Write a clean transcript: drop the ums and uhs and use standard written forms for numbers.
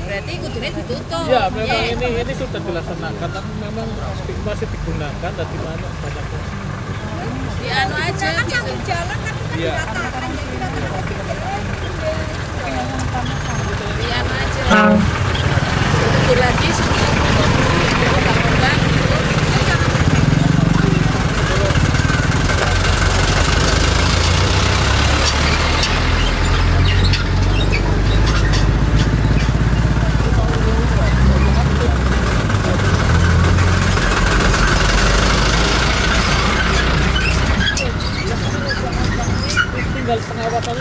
Berarti kudunya ditutup. Ya, memang ini sudah dilaksanakan, tapi memang masih digunakan dan di mana banyak. Di anu aja gitu. Jalan kan Iya. Di anu aja. Tutup lagi. Bangun-bangun.